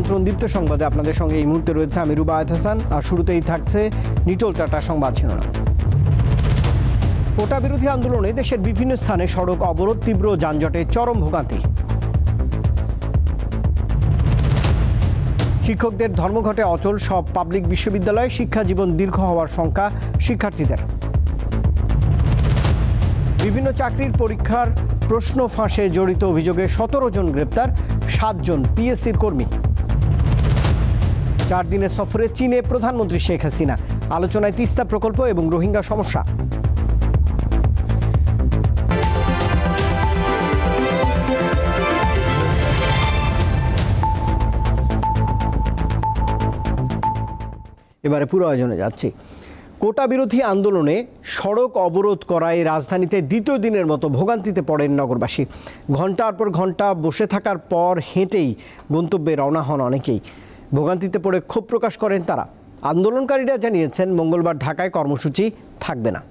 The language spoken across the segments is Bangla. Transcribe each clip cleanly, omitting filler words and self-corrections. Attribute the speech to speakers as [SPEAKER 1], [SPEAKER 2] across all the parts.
[SPEAKER 1] আমন্ত্রণ দীপ্ত সংবাদে আপনাদের সঙ্গে এই মুহূর্তে রয়েছে আমি রুবায়েত হাসান। আর শুরুতেই থাকছে নিটোল টাটা সংবাদ শিরোনাম। কোটা বিরোধী আন্দোলনে দেশের বিভিন্ন স্থানে সড়ক অবরোধ, তীব্র যানজটে চরম ভোগান্তি। শিক্ষকদের ধর্মঘটে অচল সব পাবলিক বিশ্ববিদ্যালয়ে, শিক্ষা জীবন দীর্ঘ হওয়ার শঙ্কা শিক্ষার্থীদের। বিভিন্ন চাকরির পরীক্ষার প্রশ্ন ফাঁসে জড়িত অভিযোগে 17 জন গ্রেপ্তার, 7 জন পিএসসির কর্মী। 4 দিনের সফরে চীনে প্রধানমন্ত্রী শেখ হাসিনা, আলোচনায় তিস্তা প্রকল্প এবং রোহিঙ্গা সমস্যা। এবারে পুরো আয়োজনে যাচ্ছি। কোটা বিরোধী আন্দোলনে সড়ক অবরোধ করায় রাজধানীতে দ্বিতীয় দিনের মতো ভোগান্তিতে পড়েন নগরবাসী। ঘণ্টার পর ঘণ্টা বসে থাকার পর হেঁটেই গন্তব্যে রওনা হন অনেকেই। ভোগান্তিতে পড়ে ক্ষোভ প্রকাশ করেন তারা। আন্দোলনকারীরা জানিয়েছেন মঙ্গলবার ঢাকায় কর্মসূচি থাকবে না।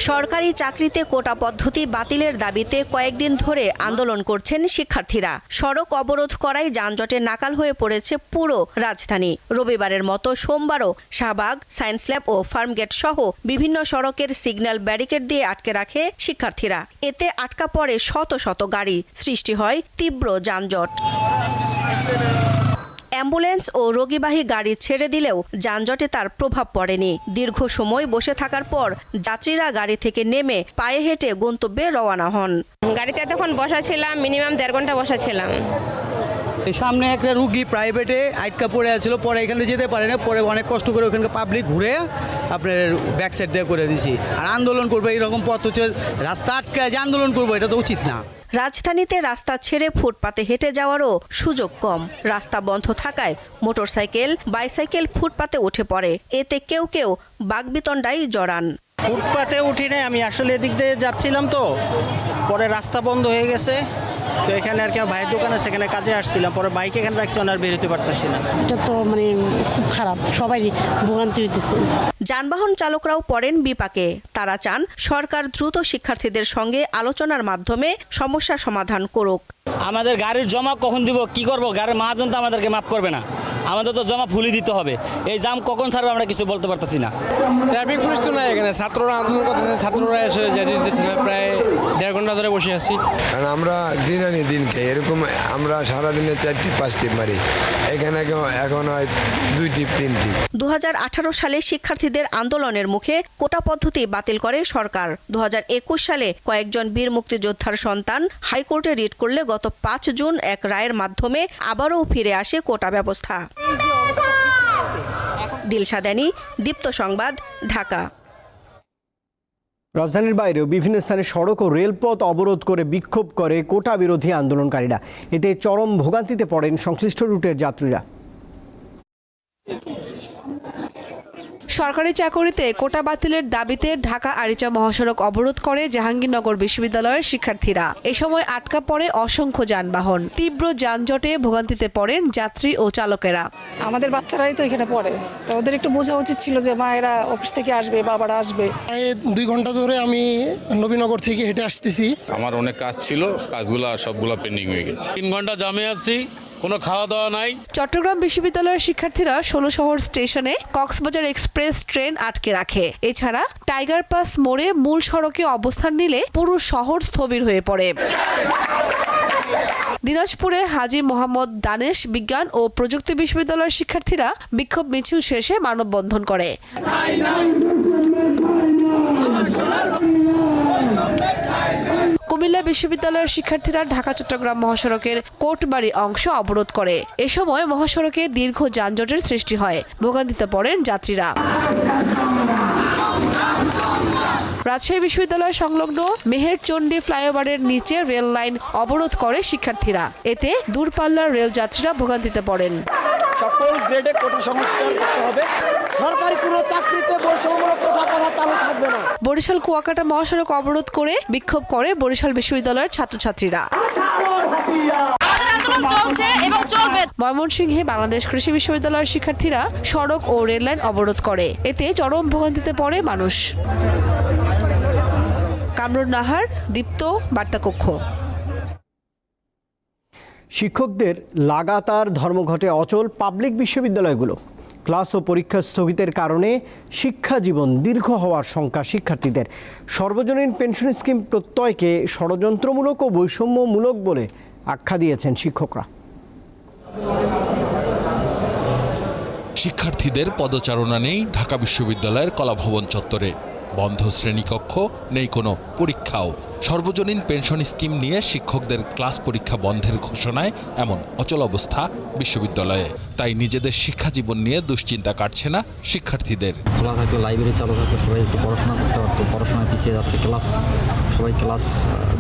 [SPEAKER 2] সরকারি চাকরিতে কোটা পদ্ধতি বাতিলের দাবিতে কয়েকদিন ধরে আন্দোলন করছেন শিক্ষার্থীরা। সড়ক অবরোধ করায় যানজটে নাকাল হয়ে পড়েছে পুরো রাজধানী। রবিবারের মতো সোমবারও শাহবাগ, সায়েন্স ল্যাব ও ফার্মগেট সহ বিভিন্ন সড়কের সিগন্যাল ব্যারিকেড দিয়ে আটকে রাখে শিক্ষার্থীরা। এতে আটকা পড়ে শত শত গাড়ি, সৃষ্টি হয় তীব্র যানজট। অ্যাম্বুলেন্স ও রোগীবাহী গাড়ি ছেড়ে দিলেও যানজটে তার প্রভাব পড়েনি। দীর্ঘ সময় বসে থাকার পর যাত্রীরা গাড়ি থেকে নেমে পায়ে হেঁটে গন্তব্যে রওনা হন।
[SPEAKER 3] গাড়িতে এতক্ষণ বসা ছিলাম, মিনিমাম 1.5 ঘন্টা বসা ছিলাম।
[SPEAKER 4] সামনে একটা রুগী প্রাইভেটে আটকা পড়ে আছিল, পরে এখানে যেতে পারে না, পরে অনেক কষ্ট করে ওখানকার পাবলিক ঘুরে আপনার ব্যাক সাইড দিয়ে করে দিছি। আর আন্দোলন করবো এইরকম পথ হচ্ছে রাস্তা আটকায় যে আন্দোলন করবো, এটা তো উচিত না।
[SPEAKER 2] রাজধানীতে রাস্তা ছেড়ে ফুটপাতে হেঁটে যাওয়ারও সুযোগ কম। রাস্তা বন্ধ থাকায় মোটরসাইকেল, বাইসাইকেল ফুটপাতে উঠে পড়ে। এতে কেউ কেউ বাকবিতণ্ডায় জড়ান।
[SPEAKER 5] ফুটপাতে উঠি নাই, আমি আসলে এদিক দিয়ে যাচ্ছিলাম, তো পরে রাস্তা বন্ধ হয়ে গেছে। তো এখানে আর কি ভাইয়ের দোকানে সেখানে কাজে আসছিলাম, পরে বাইক এখানে রাখছি, আর বেরোতে পারতেছি না।
[SPEAKER 6] এটা তো খুব খারাপ, সবাই ভোগান্তি হইতেছে।
[SPEAKER 2] যানবাহন চালকরাও পড়েন বিপাকে। তারা চান সরকার দ্রুত শিক্ষার্থীদের সঙ্গে আলোচনার মাধ্যমে সমস্যা সমাধান করুক।
[SPEAKER 7] আমাদের গাড়ির জমা কখন দিব, কি করব? গাড়ির মহাজন তো আমাদেরকে মাফ করবে না, আমাদের তো জমা ফুলি দিতে হবে। এই জাম কখন ছাড়বে আমরা কিছু বলতে পারতেছি না।
[SPEAKER 8] ট্রাফিক পুলিশ তো নাই এখানে, ছাত্ররা আন্দোলন করতেছে, ছাত্ররা এসে যেতে দিতেছে না। প্রায় 1.5 ঘন্টা ধরে বসে আছি।
[SPEAKER 9] কারণ আমরা দিন আনি দিন খাই, এরকম আমরা সারাদিনে 4 টিপ 5 টিপ মারি, এখানে এখন হয় 2 টিপ 3 টিপ।
[SPEAKER 2] 2018 সালে শিক্ষার্থীদের আন্দোলনের মুখে কোটা পদ্ধতি বাতিল করে সরকার। 2021 সালে কয়েকজন বীর মুক্তিযোদ্ধার সন্তান হাইকোর্টে রিট করলে গত 5 জুন এক রায়ের মাধ্যমে আবারও ফিরে আসে কোটা ব্যবস্থা। দিলশা দানি, দীপ্ত সংবাদ, ঢাকা।
[SPEAKER 1] রাজধানীর বাইরেও বিভিন্ন স্থানে সড়ক ও রেলপথ অবরোধ করে বিক্ষোভ করে কোটা বিরোধী আন্দোলনকারীরা। এতে চরম ভোগান্তিতে পড়েন সংশ্লিষ্ট রুটের যাত্রীরা।
[SPEAKER 10] সরকারি চাকরিতে কোটা বাতিলের দাবিতে ঢাকা আরিচা মহাসড়ক অবরোধ করে জাহাঙ্গীরনগর বিশ্ববিদ্যালয়ের শিক্ষার্থীরা। এ সময় আটকা পড়ে অসংখ্য যানবাহন। তীব্র যানজটে ভোগান্তিতে পড়েন যাত্রী ও চালকেরা।
[SPEAKER 6] আমাদের বাচ্চারাই তো এখানে পড়ে, তো ওদের একটু বোঝা উচিত ছিল যে মা এরা অফিস থেকে আসবে, বাবারা আসবে।
[SPEAKER 11] 2 ঘন্টা ধরে আমি নবীনগর থেকে হেঁটে আসতেছি।
[SPEAKER 12] আমার অনেক কাজ ছিল, কাজগুলো সবগুলো পেন্ডিং হয়ে গেছে। 3 ঘন্টা জামে আছি, কোনো খাওয়া দাওয়া নাই।
[SPEAKER 10] চট্টগ্রাম বিশ্ববিদ্যালয়ের শিক্ষার্থীরা 16 শহর স্টেশনে কক্সবাজার এক্সপ্রেস ট্রেন আটকে রাখে। এছাড়া টাইগার পাস মোড়ে মূল সড়কে অবস্থান নিলে পুরো শহর স্থবির হয়ে পড়ে। দিনাজপুরে হাজী মোহাম্মদ দানেশ বিজ্ঞান ও প্রযুক্তি বিশ্ববিদ্যালয়ের শিক্ষার্থীরা বিক্ষোভ মিছিল শেষে মানববন্ধন করে। কুমিল্লা বিশ্ববিদ্যালয়ের শিক্ষার্থীরা ঢাকা চট্টগ্রাম মহাসড়কের কোটবাড়ি অংশ অবরোধ করে। এ সময় মহাসড়কে দীর্ঘ যানজটের সৃষ্টি হয়। ভোগান্তিতে পড়েন যাত্রীরা। রাজশাহী বিশ্ববিদ্যালয় সংলগ্ন মেহেরচণ্ডী ফ্লাইওভারের নিচে রেল লাইন অবরোধ করে শিক্ষার্থীরা। এতে দূরপাল্লার রেল যাত্রীরা ভোগান্তিতে পড়েন।
[SPEAKER 4] সকল গ্রেডে কোটা সংস্কার করতে হবে। সরকারি কোনো চাকরিতে বৈষম্যমূলক কোটা করা চালু থাকবে না।
[SPEAKER 10] বরিশাল কুয়াকাটা মহাসড়ক অবরোধ করে বিক্ষোভ করে বরিশাল বিশ্ববিদ্যালয়ের ছাত্রছাত্রীরা। ময়মনসিংহে বাংলাদেশ কৃষি বিশ্ববিদ্যালয়ের শিক্ষার্থীরা সড়ক ও রেললাইন অবরোধ করে। এতে চরম ভোগান্তিতে পড়ে মানুষ। কামরুন নাহার, দীপ্ত, বার্তা কক্ষ।
[SPEAKER 1] শিক্ষকদের লাগাতার ধর্মঘটে অচল পাবলিক বিশ্ববিদ্যালয়গুলো। ক্লাস ও পরীক্ষা স্থগিতের কারণে শিক্ষা জীবন দীর্ঘ হওয়ার শঙ্কা শিক্ষার্থীদের। সর্বজনীন পেনশন স্কিম প্রত্যয়কে ষড়যন্ত্রমূলক ও বৈষম্যমূলক বলে আখ্যা দিয়েছেন শিক্ষকরা।
[SPEAKER 13] শিক্ষার্থীদের পদচারণা নেই ঢাকা বিশ্ববিদ্যালয়ের কলাভবন চত্বরে। বন্ধ শ্রেণীকক্ষ, নেই কোনো পরীক্ষাও। সর্বজনীন পেনশন স্কিম নিয়ে শিক্ষকদের ক্লাস পরীক্ষা বন্ধের ঘোষণায় এমন অচল অবস্থা বিশ্ববিদ্যালয়ে। তাই নিজেদের শিক্ষা জীবন নিয়ে দুশ্চিন্তা কাটছে না শিক্ষার্থীদের।
[SPEAKER 14] খোলা থাকলে, লাইব্রেরি চালু থাকলে সবাই একটু পড়াশোনা করতে পারতো। পড়াশোনায় পিছিয়ে যাচ্ছে, সবাই ক্লাস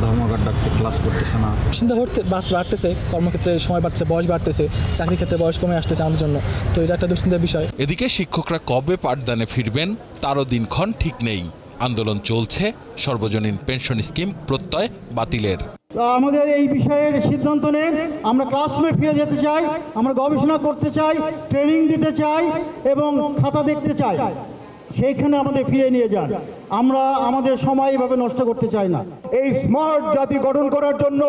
[SPEAKER 14] ধর্মঘট ডাকছে, ক্লাস করতেছে না।
[SPEAKER 15] চিন্তা বাড়তেছে, কর্মক্ষেত্রে সময় বাড়তেছে, বয়স বাড়তেছে, চাকরির ক্ষেত্রে বয়স কমে আসতেছে আমাদের জন্য, তো এটা একটা দুশ্চিন্তার বিষয়।
[SPEAKER 13] এদিকে শিক্ষকরা কবে পাঠদানে ফিরবেন তারও দিনক্ষণ ঠিক নেই। আন্দোলন চলছে সর্বজনীন পেনশন স্কিম প্রত্যয় বাতিলের।
[SPEAKER 16] আমাদের এই বিষয়ের সিদ্ধান্ত নেন। আমরা ক্লাসরুমে ফিরে যেতে চাই, আমরা গবেষণা করতে চাই, ট্রেনিং দিতে চাই এবং খাতা দেখতে চাই। সেইখানে আমাদের ফিরে নিয়ে যান। আমরা আমাদের সময় এভাবে নষ্ট করতে চাই না।
[SPEAKER 17] এই স্মার্ট জাতি গঠন করার জন্য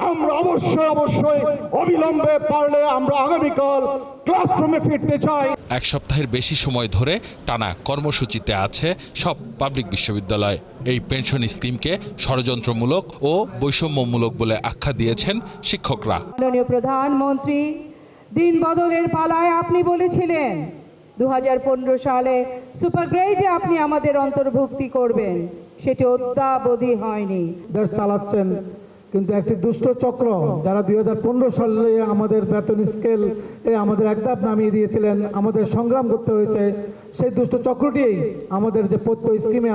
[SPEAKER 17] আমরা অবশ্যই অবিলম্বে পারলে আমরা আগামীকাল ক্লাসরুমে ফিরতে চাই।
[SPEAKER 13] এক সপ্তাহের বেশি সময় ধরে টানা কর্মসূচিতে আছে সব পাবলিক বিশ্ববিদ্যালয়। এই পেনশন স্কিমকে ষড়যন্ত্রমূলক ও বৈষম্যমূলক বলে আখ্যা দিয়েছেন শিক্ষকরা।
[SPEAKER 18] মাননীয় প্রধানমন্ত্রী, দিন বদলের পালায় আপনি বলেছিলেন 2015 সালে সুপার গ্রেডে আপনি আমাদের অন্তর্ভুক্তি করবেন, সেটি অদ্যাবধি হয়নি।
[SPEAKER 16] দেশ চালাচ্ছেন, কিন্তু একটি দুষ্ট চক্র যারা 2015 সালে আমাদের বেতন স্কেল আমাদের একধাপ নামিয়ে দিয়েছিলেন, আমাদের সংগ্রাম করতে হয়েছে। সেই দুষ্ট চক্রটি আমাদের যে প্রত্যয় স্কিমে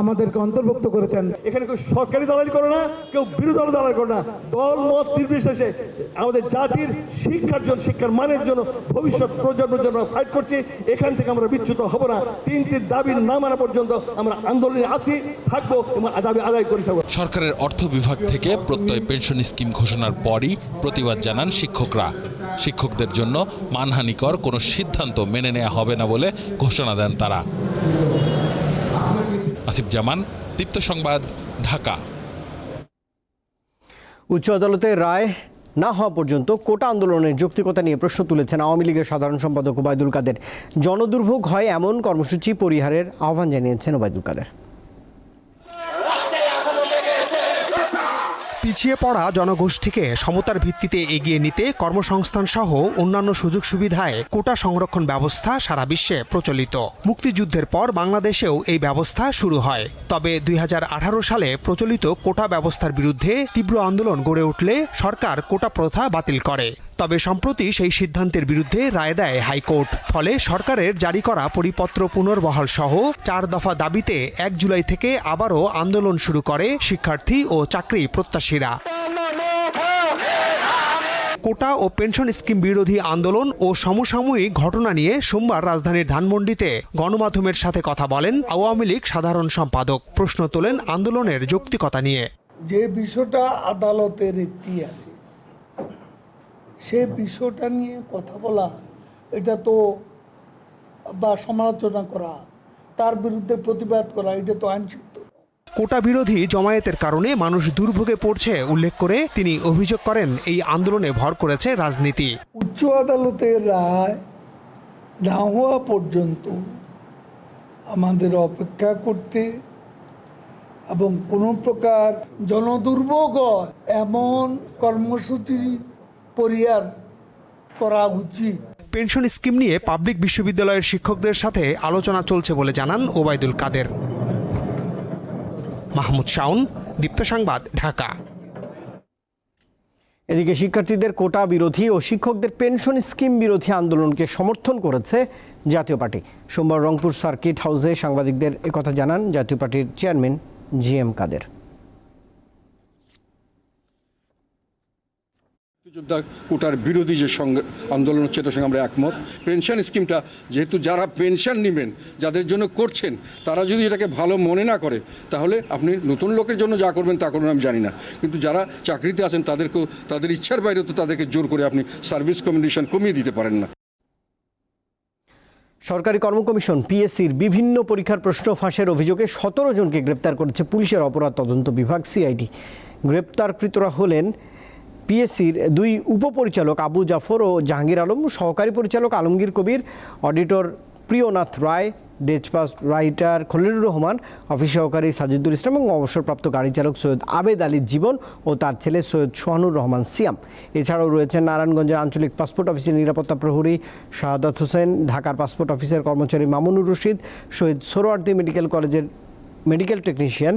[SPEAKER 16] আমাদেরকে অন্তর্ভুক্ত করেছেন।
[SPEAKER 17] এখানে কেউ সরকারি দালালি করে না, কেউ বিরোধী দল দালালি করে না। দল মত নির্বিশেষে আমাদের জাতির শিক্ষার মানের জন্য, ভবিষ্যৎ প্রজন্মের জন্য ফাইট করছি। এখান থেকে আমরা বিচ্যুত হব না। 3টি দাবি না মানা পর্যন্ত আমরা আন্দোলনে আছি, থাকবো এবং দাবি আদায় করে থাকবো।
[SPEAKER 13] সরকারের অর্থ বিভাগ থেকে প্রত্যয় পেনশন স্কিম ঘোষণার পরই প্রতিবাদ জানান শিক্ষকরা। শিক্ষকদের জন্য মানহানিকর কোনো সিদ্ধান্ত মেনে নেওয়া হবে না বলে ঘোষণা দেন তারা। আসিফ জামান, দীপ্ত সংবাদ, ঢাকা।
[SPEAKER 1] উচ্চ আদালতের রায় না হওয়া পর্যন্ত কোটা আন্দোলনের যৌক্তিকতা নিয়ে প্রশ্ন তুলেছেন আওয়ামী লীগের সাধারণ সম্পাদক ওবায়দুল কাদের। জনদুর্ভোগ হয় এমন কর্মসূচি পরিহারের আহ্বান জানিয়েছেন ওবায়দুল কাদের।
[SPEAKER 19] পিছিয়ে পড়া জনগোষ্ঠীকে সমতার ভিত্তিতে এগিয়ে নিতে কর্মসংস্থান সহ অন্যান্য সুযোগ সুবিধায় কোটা সংরক্ষণ ব্যবস্থা সারা বিশ্বে প্রচলিত। মুক্তিযুদ্ধের পর বাংলাদেশেও এই ব্যবস্থা শুরু হয়। তবে 2018 সালে প্রচলিত কোটা ব্যবস্থার বিরুদ্ধে তীব্র আন্দোলন গড়ে উঠলে সরকার কোটা প্রথা বাতিল করে। তবে সম্প্রতি সেই সিদ্ধান্তের বিরুদ্ধে রায় দেয় হাইকোর্ট। ফলে সরকারের জারি করা পরিপত্র পুনর্বহাল সহ 4 দফা দাবিতে 1 জুলাই থেকে আবারও আন্দোলন শুরু করে শিক্ষার্থী ও চাকরি প্রত্যাশীরা। কোটা ও পেনশন স্কিম বিরোধী আন্দোলন ও সমসাময়িক ঘটনা নিয়ে সোমবার রাজধানীর ধানমন্ডিতে গণমাধ্যমের সাথে কথা বলেন আওয়ামী লীগ সাধারণ সম্পাদক। প্রশ্ন তোলেন আন্দোলনের যৌক্তিকতা নিয়ে।
[SPEAKER 20] যে বিষয়টা আদালতের ইতিহাস, সে বিষয়টা নিয়ে কথা বলা, এটা তো বা সমালোচনা করা, তার বিরুদ্ধে প্রতিবাদ করা, এটা তো আইনসিদ্ধ।
[SPEAKER 19] কোটা বিরোধী জমায়েতের কারণে মানুষ দুর্ভোগে পড়ছে উল্লেখ করে তিনি অভিযোগ করেন এই আন্দোলনে ভর করেছে রাজনীতি।
[SPEAKER 20] উচ্চ আদালতের রায় না হওয়া পর্যন্ত আমাদের অপেক্ষা করতে এবং কোনো প্রকার জনদুর্ভোগ এমন কর্মসূচি পরিহার করা উচিত।
[SPEAKER 19] পেনশন স্কিম নিয়ে পাবলিক বিশ্ববিদ্যালয়ের শিক্ষকদের সাথে আলোচনা চলছে বলে জানান ওবায়দুল কাদের। মাহমুদ শাওন, দীপ্ত সংবাদ, ঢাকা।
[SPEAKER 1] এদিকে শিক্ষার্থীদের কোটা বিরোধী ও শিক্ষকদের পেনশন স্কিম বিরোধী আন্দোলনকে সমর্থন করেছে জাতীয় পার্টি। সোমবার রংপুর সার্কিট হাউসে সাংবাদিকদের একথা জানান জাতীয় পার্টির চেয়ারম্যান GM কাদের।
[SPEAKER 21] মুক্তিযোদ্ধা কোটার বিরোধী যে আন্দোলন হচ্ছে এটার সঙ্গে আমরা একমত। পেনশন স্কিমটা যেহেতু যারা পেনশন নেবেন, যাদের জন্য করছেন, তারা যদি এটাকে ভালো মনে না করে, তাহলে আপনি নতুন লোকের জন্য যা করবেন তা করবেন আমি জানি না, কিন্তু যারা চাকরিতে আছেন তাদেরকেও তাদের ইচ্ছার বাইরে তো তাদেরকে জোর করে আপনি সার্ভিস কন্ডিশন কমিয়ে দিতে পারেন না।
[SPEAKER 1] সরকারি কর্ম কমিশন PSCর বিভিন্ন পরীক্ষার প্রশ্ন ফাঁসের অভিযোগে 17 জনকে গ্রেপ্তার করেছে পুলিশের অপরাধ তদন্ত বিভাগ CID। গ্রেপ্তারকৃতরা হলেন পিএসসির 2 উপপরিচালক আবু জাফর ও জাহাঙ্গীর আলম, সহকারী পরিচালক আলমগীর কবির, অডিটর প্রিয়নাথ রায়, ডেচপাস রাইটার খলিলুর রহমান, অফিস সহকারী সাজিদুল ইসলাম এবং অবসরপ্রাপ্ত গাড়ি চালক সৈয়দ আবেদ আলী জীবন ও তার ছেলে সৈয়দ সোহানুর রহমান সিয়াম। এছাড়াও রয়েছেন নারায়ণগঞ্জের আঞ্চলিক পাসপোর্ট অফিসের নিরাপত্তা প্রহরী শাহাদাত হোসেন, ঢাকার পাসপোর্ট অফিসের কর্মচারী মামুনুর রশিদ, শহীদ সোহরাওয়ার্দী মেডিকেল কলেজের মেডিকেল টেকনিশিয়ান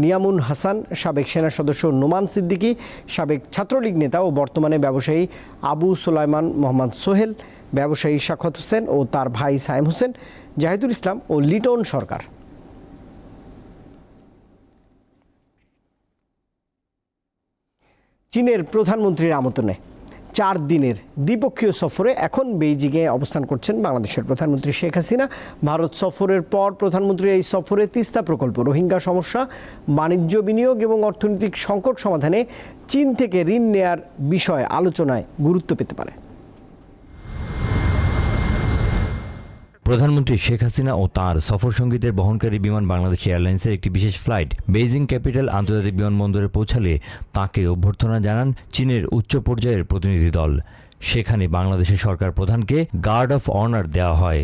[SPEAKER 1] নিয়ামুন হাসান, সাবেক সেনা সদস্য নোমান সিদ্দিকী, সাবেক ছাত্রলীগ নেতা ও বর্তমানে ব্যবসায়ী আবু সুলাইমান মোহাম্মদ সোহেল, ব্যবসায়ী শাখাত হোসেন ও তার ভাই সাইম হোসেন, জাহিদুল ইসলাম ও লিটন সরকার। চীনের প্রধানমন্ত্রীর আমন্ত্রণে 4 দিনের দ্বিপক্ষীয় সফরে এখন বেইজিংয়ে অবস্থান করছেন বাংলাদেশের প্রধানমন্ত্রী শেখ হাসিনা। ভারত সফরের পর প্রধানমন্ত্রীর এই সফরে তিস্তা প্রকল্প, রোহিঙ্গা সমস্যা, বাণিজ্য বিনিয়োগ এবং অর্থনৈতিক সংকট সমাধানে চীন থেকে ঋণ নেয়ার বিষয়ে আলোচনায় গুরুত্ব পেতে পারে।
[SPEAKER 3] প্রধানমন্ত্রী শেখ হাসিনা ও তাঁর সফরসঙ্গীদের বহনকারী বিমান বাংলাদেশ এয়ারলাইন্সের একটি বিশেষ ফ্লাইট বেইজিং ক্যাপিটাল আন্তর্জাতিক বিমানবন্দরে পৌঁছালে তাঁকে অভ্যর্থনা জানান চীনের উচ্চ পর্যায়ের প্রতিনিধি দল। সেখানে বাংলাদেশের সরকার প্রধানকে গার্ড অফ অনার দেওয়া হয়।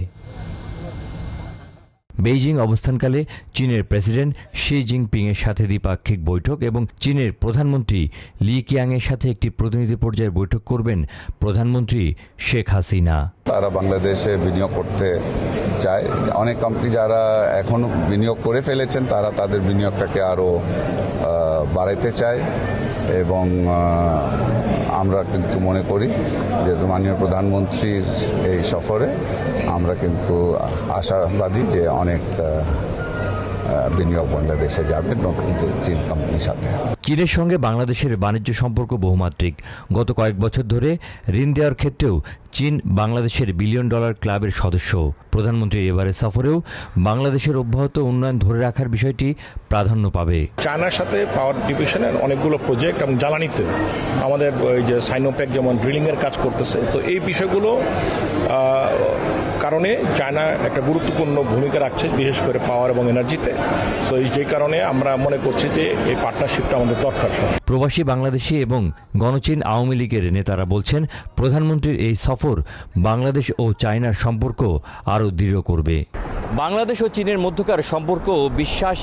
[SPEAKER 3] বেইজিং অবস্থানকালে চীনের প্রেসিডেন্ট শি জিনপিংয়ের সাথে দ্বিপাক্ষিক বৈঠক এবং চীনের প্রধানমন্ত্রী লি কিয়াংয়ের সাথে একটি প্রতিনিধি পর্যায়ের বৈঠক করবেন প্রধানমন্ত্রী শেখ হাসিনা।
[SPEAKER 22] তারা বাংলাদেশে বিনিয়োগ করতে চায়। অনেক কোম্পানি যারা এখনো বিনিয়োগ করে ফেলেছেন তারা তাদের বিনিয়োগটাকে আরও বাড়াইতে চায় এবং আমরা কিন্তু মনে করি যে মাননীয় প্রধানমন্ত্রীর এই সফরে আমরা কিন্তু আশাবাদী যে অনেক বিনিয়োগ বাংলাদেশে যাবে নতুন চীন কোম্পানির সাথে।
[SPEAKER 3] চীনের সঙ্গে বাংলাদেশের বাণিজ্য সম্পর্ক বহুমাত্রিক। গত কয়েক বছর ধরে ঋণ দেওয়ার ক্ষেত্রেও চীন বাংলাদেশের $বিলিয়ন ক্লাবের সদস্য। প্রধানমন্ত্রীর এবারের সফরেও বাংলাদেশের অব্যাহত উন্নয়ন ধরে রাখার বিষয়টি প্রাধান্য পাবে।
[SPEAKER 23] চায়নার সাথে পাওয়ার ডিভিশনের অনেকগুলো প্রজেক্ট এবং জ্বালানিতে আমাদের ওই যে সাইনোপ্যাক যেমন ড্রিলিংয়ের কাজ করতেছে, তো এই বিষয়গুলো কারণে চায়না একটা গুরুত্বপূর্ণ ভূমিকা রাখছে, বিশেষ করে পাওয়ার এবং এনার্জিতে। তো যেই কারণে আমরা মনে করছি যে এই পার্টনারশিপটা আমাদের দরকার।
[SPEAKER 3] প্রবাসী বাংলাদেশি এবং গণচীন আওয়ামী লীগের নেতারা বলছেন প্রধানমন্ত্রীর এই সফর বাংলাদেশ ও চায়নার সম্পর্ক আরও দৃঢ় করবে।
[SPEAKER 24] বাংলাদেশ ও চীনের মধ্যকার সম্পর্ক বিশ্বাস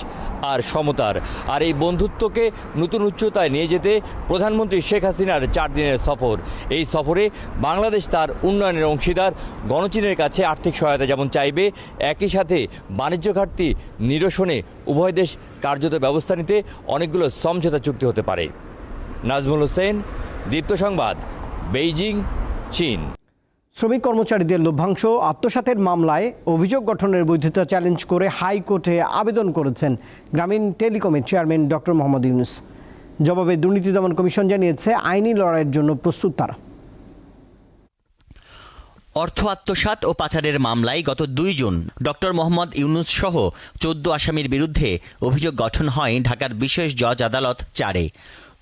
[SPEAKER 24] আর সমতার, আর এই বন্ধুত্বকে নতুন উচ্চতায় নিয়ে যেতে প্রধানমন্ত্রী শেখ হাসিনার 4 দিনের সফর। এই সফরে বাংলাদেশ তার উন্নয়নের অংশীদার গণচীনের কাছে আর্থিক সহায়তা যেমন চাইবে, একই সাথে বাণিজ্য ঘাটতি নিরসনে উভয় দেশ কার্যত ব্যবস্থা নিতে অনেকগুলো সমঝোতা চুক্তি হতে পারে। নাজমুল হোসেন, দীপ্ত সংবাদ, বেইজিং, চীন।
[SPEAKER 1] শ্রমিক কর্মচারীদের লভ্যাংশ আত্মসাতের মামলায় অভিযোগ গঠনের বৈধতা চ্যালেঞ্জ করে হাইকোর্টে আবেদন করেছেন গ্রামীণ টেলিকমের চেয়ারম্যান ডক্টর মোহাম্মদ ইউনূস। জবাবে দুর্নীতি দমন কমিশন জানিয়েছে আইনি লড়াইয়ের জন্য প্রস্তুত তারা।
[SPEAKER 25] অর্থ আত্মসাৎ ও পাচারের মামলায় গত 2 জুন ডক্টর মোহাম্মদ ইউনূস সহ 14 আসামির বিরুদ্ধে অভিযোগ গঠন হয় ঢাকার বিশেষ জজ আদালত 4-এ।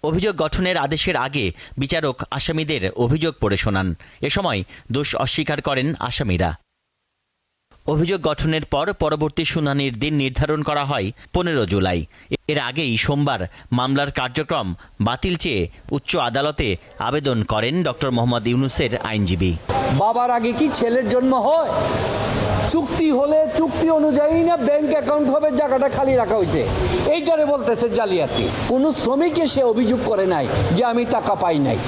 [SPEAKER 25] অভিযোগ গঠনের আদেশের আগে বিচারক আসামিদের অভিযোগ পড়ে শোনান। এ সময় দোষ অস্বীকার করেন আসামিরা। অভিযোগ গঠনের পর পরবর্তী শুনানির দিন নির্ধারণ করা হয় 15 জুলাই। এর আগেই সোমবার মামলার কার্যক্রম বাতিল চেয়ে উচ্চ আদালতে আবেদন করেন ডক্টর মোহাম্মদ ইউনূসের আইনজীবী।
[SPEAKER 26] বাবার আগে কি ছেলের জন্ম হয়? চুক্তি হলে চুক্তি অনুযায়ী না ব্যাংক অ্যাকাউন্ট হবে, জায়গাটা খালি রাখা হয়েছে, এইটারে বলতেছে জালিয়াতি। কোনো শ্রমিক এসে অভিযোগ করে নাই যে আমি টাকা পাই নাই,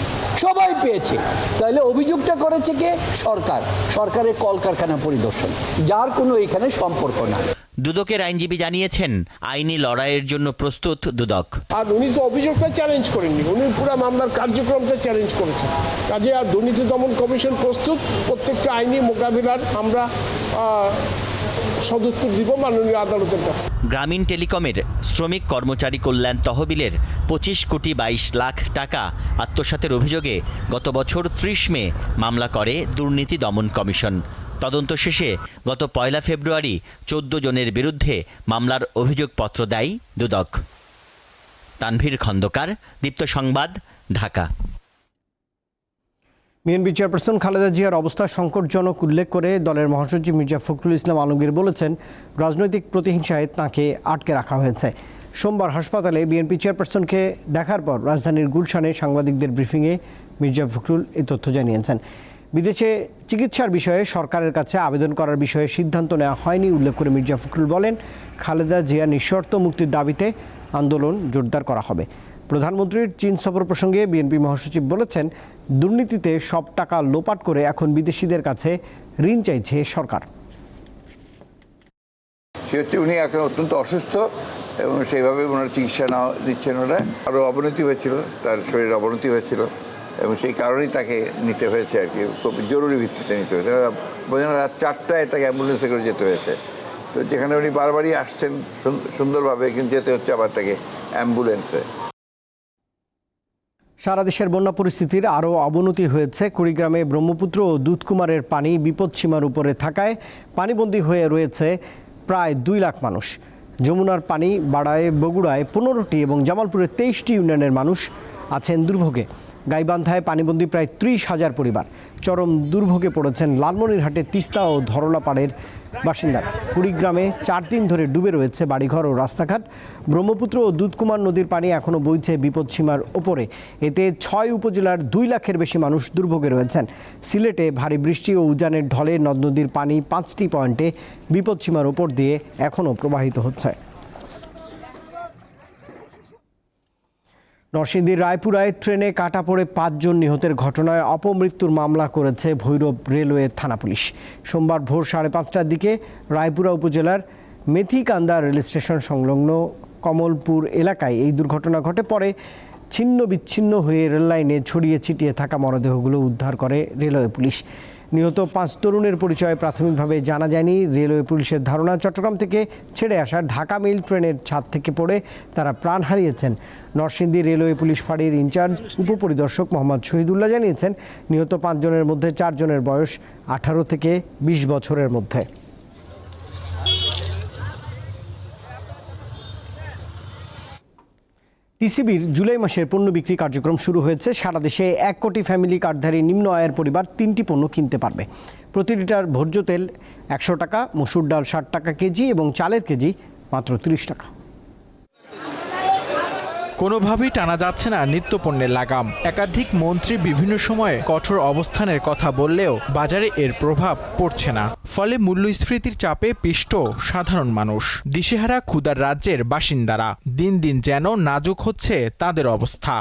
[SPEAKER 26] সবাই পেয়েছে। তাহলে অভিযোগটা করেছে কে? সরকার। সরকারের কলকারখানা পরিদর্শন, যার কোনো এখানে সম্পর্ক না।
[SPEAKER 25] দুদকের আইনজীবী জানিয়েছেন আইনি লড়াইয়ের জন্য প্রস্তুত দুদক।
[SPEAKER 27] আর উনি তো অভিযোগটা চ্যালেঞ্জ করেননি, উনি পুরো মামলার কার্যক্রমটা চ্যালেঞ্জ করেছেন। কাজে আর দুর্নীতি দমন কমিশন প্রস্তুত প্রত্যেকটা আইনি মোকাবিলার আমরা সদুত্তর দিব মাননীয় আদালতের কাছে।
[SPEAKER 25] গ্রামীণ টেলিকমের শ্রমিক কর্মচারী কল্যাণ তহবিলের 25 কোটি 22 লাখ টাকা আত্মসাতের অভিযোগে গত বছর 30 মে মামলা করে দুর্নীতি দমন কমিশন। তদন্ত শেষে গত 1 ফেব্রুয়ারি 14 জনের বিরুদ্ধে মামলার অভিযোগপত্র দেয় দুদক। তানভীর খন্দকার, দীপ্ত সংবাদ, ঢাকা।
[SPEAKER 1] বিএনপি চেয়ারপারসন খালেদা জিয়ার অবস্থা সংকটজনক উল্লেখ করে দলের মহাসচিব মির্জা ফখরুল ইসলাম আলমগীর বলেছেন, রাজনৈতিক প্রতিহিংসায় তাঁকে আটকে রাখা হয়েছে। সোমবার হাসপাতালে বিএনপি চেয়ারপারসনকে দেখার পর রাজধানীর গুলশানে সাংবাদিকদের ব্রিফিংয়ে মির্জা ফখরুল এই তথ্য জানিয়েছেন। বিদেশে চিকিৎসার বিষয়ে সরকারের কাছে আবেদন করার বিষয়ে সিদ্ধান্ত নেওয়া হয়নি উল্লেখ করে মির্জা ফখরুল বলেন, খালেদা জিয়া নিঃশর্ত মুক্তির দাবিতে আন্দোলন জোরদার করা হবে। প্রধানমন্ত্রীর চীন সফর প্রসঙ্গে বিএনপি মহাসচিব বলেছেন, দুর্নীতিতে সব টাকা লোপাট করে এখন বিদেশিদের কাছে ঋণ চাইছে সরকার।
[SPEAKER 2] সে হচ্ছে উনি এখন অত্যন্ত অসুস্থ এবং সেইভাবে ওনার চিকিৎসা নেওয়া দিচ্ছেন। ওরা আরও অবনতি হয়েছিল, তার শরীরের অবনতি হয়েছিল এবং সেই কারণেই তাকে নিতে হয়েছে আর কি, খুব জরুরি ভিত্তিতে নিতে হয়েছে। বোঝেন রাত 4টায় তাকে অ্যাম্বুলেন্সে করে যেতে হয়েছে। তো যেখানে উনি বারবারই আসছেন সুন্দরভাবে, কিন্তু যেতে হচ্ছে আবার তাকে অ্যাম্বুলেন্সে।
[SPEAKER 1] সারা দেশের বন্যা পরিস্থিতির আরও অবনতি হয়েছে। কুড়িগ্রামে ব্রহ্মপুত্র ও দুধকুমারের পানি বিপদসীমার উপরে থাকায় পানিবন্দী হয়ে রয়েছে প্রায় 2 লাখ মানুষ। যমুনার পানি বাড়ায় বগুড়ায় 15টি এবং জামালপুরে 23টি ইউনিয়নের মানুষ আছেন দুর্ভোগে। গাইবান্ধায় পানিবন্দী প্রায় 30,000 পরিবার। চরম দুর্ভোগে পড়েছেন লালমনিরহাটের তিস্তা ও ধরলাপাড়ের বাসিন্দারা। কুড়িগ্রামে 4 দিন ধরে ডুবে রয়েছে বাড়িঘর ও রাস্তাঘাট। ব্রহ্মপুত্র ও দুধকুমার নদীর পানি এখনও বইছে বিপদসীমার ওপরে। এতে 6 উপজেলার 2 লাখের বেশি মানুষ দুর্ভোগে রয়েছেন। সিলেটে ভারী বৃষ্টি ও উজানের ঢলে নদ নদীর পানি 5টি পয়েন্টে বিপদসীমার ওপর দিয়ে এখনও প্রবাহিত হচ্ছে। নরসিংদীর রায়পুরায় ট্রেনে কাটা পড়ে 5 জন নিহতের ঘটনায় অপমৃত্যুর মামলা করেছে ভৈরব রেলওয়ে থানা পুলিশ। সোমবার ভোর 5:30টার দিকে রায়পুরা উপজেলার মেথিকান্দা রেল স্টেশন সংলগ্ন কমলপুর এলাকায় এই দুর্ঘটনা ঘটে। পরে ছিন্ন বিচ্ছিন্ন হয়ে রেললাইনে ছড়িয়ে ছিটিয়ে থাকা মরদেহগুলো উদ্ধার করে রেলওয়ে পুলিশ। নিহত 5 তরুণের পরিচয় প্রাথমিকভাবে জানা যায়নি। রেলওয়ে পুলিশের ধারণা, চট্টগ্রাম থেকে ছেড়ে আসা ঢাকা মেইল ট্রেনের ছাদ থেকে পড়ে তারা প্রাণ হারিয়েছেন। নরসিংদী রেলওয়ে পুলিশ ফাঁড়ির ইনচার্জ উপপরিদর্শক মোহাম্মদ শহীদুল্লাহ জানিয়েছেন, নিহত 5 জনের মধ্যে 4 জনের বয়স 18 থেকে 20 বছরের মধ্যে। টিসিবির জুলাই মাসের পণ্য বিক্রি কার্যক্রম শুরু হয়েছে। সারা দেশে 1 কোটি ফ্যামিলি কার্ডধারী নিম্ন আয়ের পরিবার 3টি পণ্য কিনতে পারবে। প্রতি লিটার ভোজ্য তেল 100 টাকা, মসুর ডাল 60 টাকা কেজি এবং চালের কেজি মাত্র 30 টাকা।
[SPEAKER 5] কোনোভাবেই টানা যাচ্ছে না নিত্যপণ্যের লাগাম। একাধিক মন্ত্রী বিভিন্ন সময়ে কঠোর অবস্থানের কথা বললেও বাজারে এর প্রভাব পড়ছে না। ফলে মূল্যস্ফীতির চাপে পিষ্ট সাধারণ মানুষ। দিশেহারা ক্ষুধার রাজ্যের বাসিন্দারা। দিন দিন যেন নাজুক হচ্ছে তাদের অবস্থা।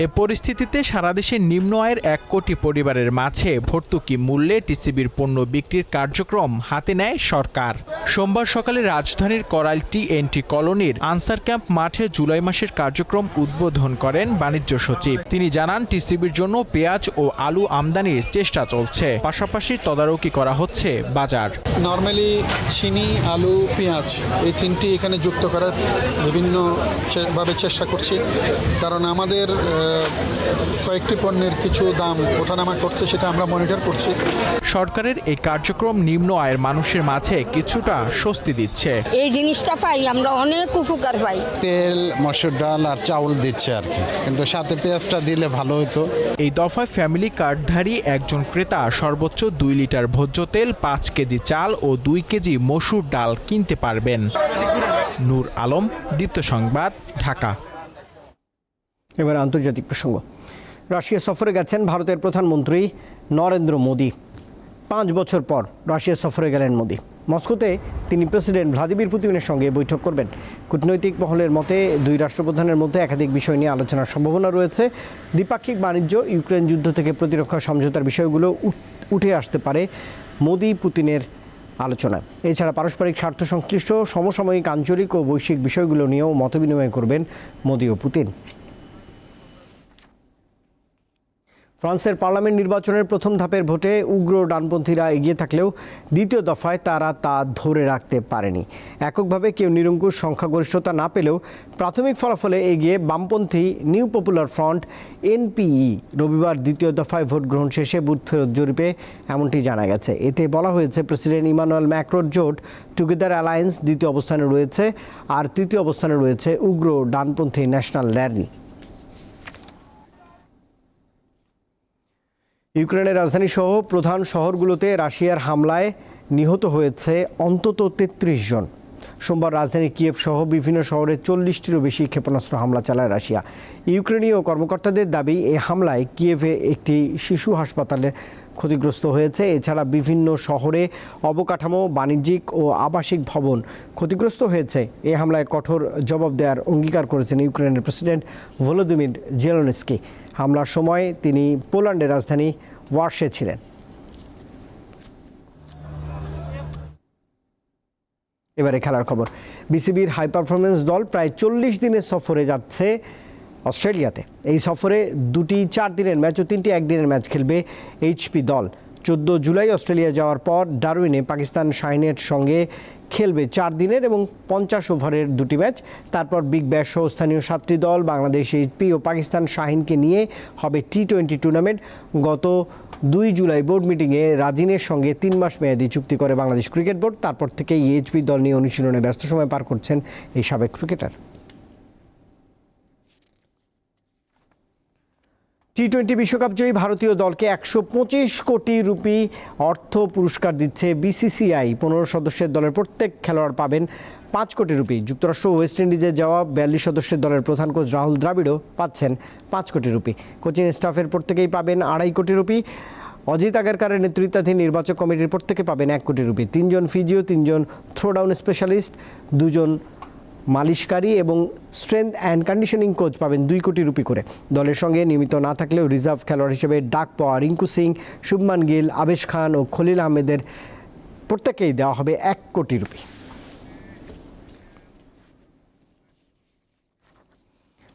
[SPEAKER 5] এ পরিস্থিতিতে সারা দেশে নিম্ন আয়ের 1 কোটি পরিবারের মাঝে ভর্তুকি মূল্যে টিসিবির পণ্য বিক্রির কার্যক্রম হাতে নেয় সরকার। সোমবার সকালে রাজধানীর করাইল টি&টি কলোনির আনসার ক্যাম্প মাঠে জুলাই মাসের কার্যক্রম উদ্বোধন করেন বাণিজ্য সচিব। তিনি জানান, টিসিবির জন্য পেঁয়াজ ও আলু আমদানির চেষ্টা চলছে, পাশাপাশি তদারকি করা হচ্ছে বাজার।
[SPEAKER 6] নর্মালি চিনি, আলু, পেঁয়াজ এই 3টি এখানে যুক্ত করার বিভিন্নভাবে চেষ্টা করছি, কারণ আমাদের কয়েকটি পণ্যের কিছু দাম ওঠানামা করছে, সেটা আমরা মনিটর করছি।
[SPEAKER 5] সরকারের এই কার্যক্রম নিম্ন আয়ের মানুষের মাঝে কিছুটা স্বস্তি দিচ্ছে।
[SPEAKER 7] এই জিনিসটা পাই আমরা অনেক উপকার পাই।
[SPEAKER 8] তেল, মসুর ডাল আর চাউল দিচ্ছে আর কি, কিন্তু সাথে পেঁয়াজটা দিলে ভালো হতো।
[SPEAKER 5] এই দফায় ফ্যামিলি কার্ডধারী একজন ক্রেতা সর্বোচ্চ 2 লিটার ভোজ্য তেল, 5 কেজি চাল ও 2 কেজি মসুর ডাল কিনতে পারবেন। নূর আলম, দীপ্ত সংবাদ, ঢাকা।
[SPEAKER 1] এবার আন্তর্জাতিক প্রসঙ্গ। রাশিয়া সফরে গেছেন ভারতের প্রধানমন্ত্রী নরেন্দ্র মোদী। 5 বছর পর রাশিয়া সফরে গেলেন মোদী। মস্কোতে তিনি প্রেসিডেন্ট ভ্লাদিমির পুতিনের সঙ্গে বৈঠক করবেন। কূটনৈতিক মহলের মতে 2 রাষ্ট্রপ্রধানের মধ্যে একাধিক বিষয় নিয়ে আলোচনার সম্ভাবনা রয়েছে। দ্বিপাক্ষিক বাণিজ্য, ইউক্রেন যুদ্ধ থেকে প্রতিরক্ষা সমঝোতার বিষয়গুলো উঠে আসতে পারে মোদী পুতিনের আলোচনায়। এছাড়া পারস্পরিক স্বার্থ সংশ্লিষ্ট সমসাময়িক আঞ্চলিক ও বৈশ্বিক বিষয়গুলো নিয়েও মতবিনিময় করবেন মোদী ও পুতিন। ফ্রান্সের পার্লামেন্ট নির্বাচনের প্রথম ধাপের ভোটে উগ্র ডানপন্থীরা এগিয়ে থাকলেও দ্বিতীয় দফায় তারা তা ধরে রাখতে পারেনি। এককভাবে কেউ নিরঙ্কুশ সংখ্যাগরিষ্ঠতা না পেলেও প্রাথমিক ফলাফলে এগিয়ে বামপন্থী নিউ পপুলার ফ্রন্ট এনপিই। রবিবার দ্বিতীয় দফায় ভোট গ্রহণ শেষে বুথ ফেরত জরিপে এমনটি জানা গেছে। এতে বলা হয়েছে, প্রেসিডেন্ট ইমানুয়েল ম্যাক্রোর জোট টুগেদার অ্যালায়েন্স দ্বিতীয় অবস্থানে রয়েছে, আর তৃতীয় অবস্থানে রয়েছে উগ্র ডানপন্থী ন্যাশনাল র্যালি। ইউক্রেনের রাজধানী সহ প্রধান শহরগুলোতে রাশিয়ার হামলায় নিহত হয়েছে অন্তত 33 জন। সোমবার রাজধানী কিয়েভ সহ বিভিন্ন শহরে 40টিরও বেশি ক্ষেপণাস্ত্র হামলা চালায় রাশিয়া। ইউক্রেনীয় কর্মকর্তাদের দাবি, এই হামলায় কিয়েভে একটি শিশু হাসপাতালে ক্ষতিগ্রস্ত হয়েছে। এছাড়া বিভিন্ন শহরে অবকাঠামো, বাণিজ্যিক ও আবাসিক ভবন ক্ষতিগ্রস্ত হয়েছে। এই হামলায় কঠোর জবাব দেওয়ার অঙ্গীকার করেছেন ইউক্রেনের প্রেসিডেন্ট ভলোদিমির জেলেনস্কি। হামলার সময় তিনি পোল্যান্ডের রাজধানী ওয়ার্সে ছিলেন। এবারে খেলার খবর। বিসিবির হাই পারফরমেন্স দল প্রায় 40 দিনের সফরে যাচ্ছে অস্ট্রেলিয়াতে। এই সফরে 2টি 4 দিনের ম্যাচ ও 3টি 1 দিনের ম্যাচ খেলবে এইচপি দল। 14 জুলাই অস্ট্রেলিয়া যাওয়ার পর ডারউইনে পাকিস্তান শাহিনের সঙ্গে খেলবে 4 দিনের এবং 50 ওভারের 2টি ম্যাচ। তারপর বিগ ব্যাশ সহ স্থানীয় 7টি দল বাংলাদেশ, এইচপি ও পাকিস্তান শাহিনকে নিয়ে হবে টি20 টুর্নামেন্ট। গত 2 জুলাই বোর্ড মিটিংয়ে রাজিনের সঙ্গে 3 মাস মেয়াদী চুক্তি করে বাংলাদেশ ক্রিকেট বোর্ড। তারপর থেকেই এইচপি দল নিয়ে অনুশীলনে ব্যস্ত সময় পার করছেন এই সাবেক ক্রিকেটার। টি20 বিশ্বকাপ জয়ী ভারতীয় দলকে 125 কোটি রুপি অর্থ পুরস্কার দিচ্ছে বিসিসিআই। 15 সদস্যের দলের প্রত্যেক খেলোয়াড় পাবেন 5 কোটি রুপি। যুক্তরাষ্ট্র ও ওয়েস্ট ইন্ডিজে যাওয়া 42 সদস্যের দলের প্রধান কোচ রাহুল দ্রাবিড়ও পাচ্ছেন 5 কোটি রুপি। কোচিং স্টাফের প্রত্যেকেই পাবেন 2.5 কোটি রুপি। অজিত আগারকারের নেতৃত্বাধীন নির্বাচক কমিটির প্রত্যেকে পাবেন 1 কোটি রুপি। 3 জন ফিজিও, 3 জন থ্রোডাউন স্পেশালিস্ট, 2 জন মালিশকারী এবং স্ট্রেংথ অ্যান্ড কন্ডিশনিং কোচ পাবেন 2 কোটি রুপি করে। দলের সঙ্গে নিয়মিত না থাকলেও রিজার্ভ খেলোয়াড় হিসেবে ডাক পাওয়া রিঙ্কু সিং, শুভমান গিল, আবেশ খান ও খলিল আহমেদের প্রত্যেকেই দেওয়া হবে 1 কোটি রুপি।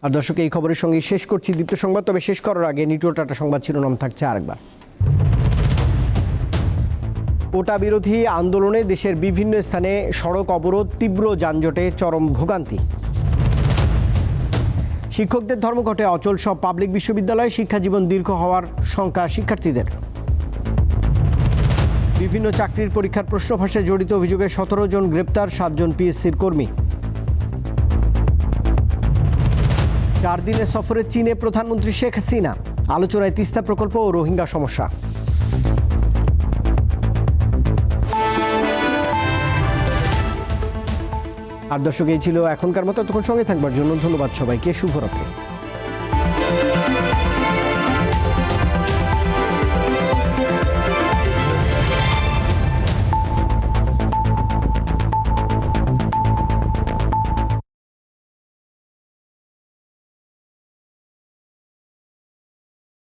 [SPEAKER 1] আর দর্শক, এই খবরের সঙ্গে শেষ করছি দীপ্ত সংবাদ। তবে শেষ করার আগে নিউট্রাল টাটা সংবাদ শিরোনাম থাকছে আরেকবার। কোটা বিরোধী আন্দোলনে দেশের বিভিন্ন স্থানে সড়ক অবরোধ, তীব্র যানজটে চরম ভোগান্তি। শিক্ষকদের ধর্মঘটে অচল সব পাবলিক বিশ্ববিদ্যালয়ে, শিক্ষা জীবন দীর্ঘ হওয়ার শঙ্কা শিক্ষার্থীদের। বিভিন্ন চাকরির পরীক্ষার প্রশ্ন ফাঁসে জড়িত অভিযোগে 17 জন গ্রেপ্তার, 7 জন পিএসসির কর্মী। 4 দিনের সফরে চীনে প্রধানমন্ত্রী শেখ হাসিনা, আলোচনায় তিস্তা প্রকল্প ও রোহিঙ্গা সমস্যা। আর দর্শক, এই ছিল এখনকার মতো। তখন সঙ্গে থাকবার জন্য ধন্যবাদ সবাইকে। শুভরাত্রি।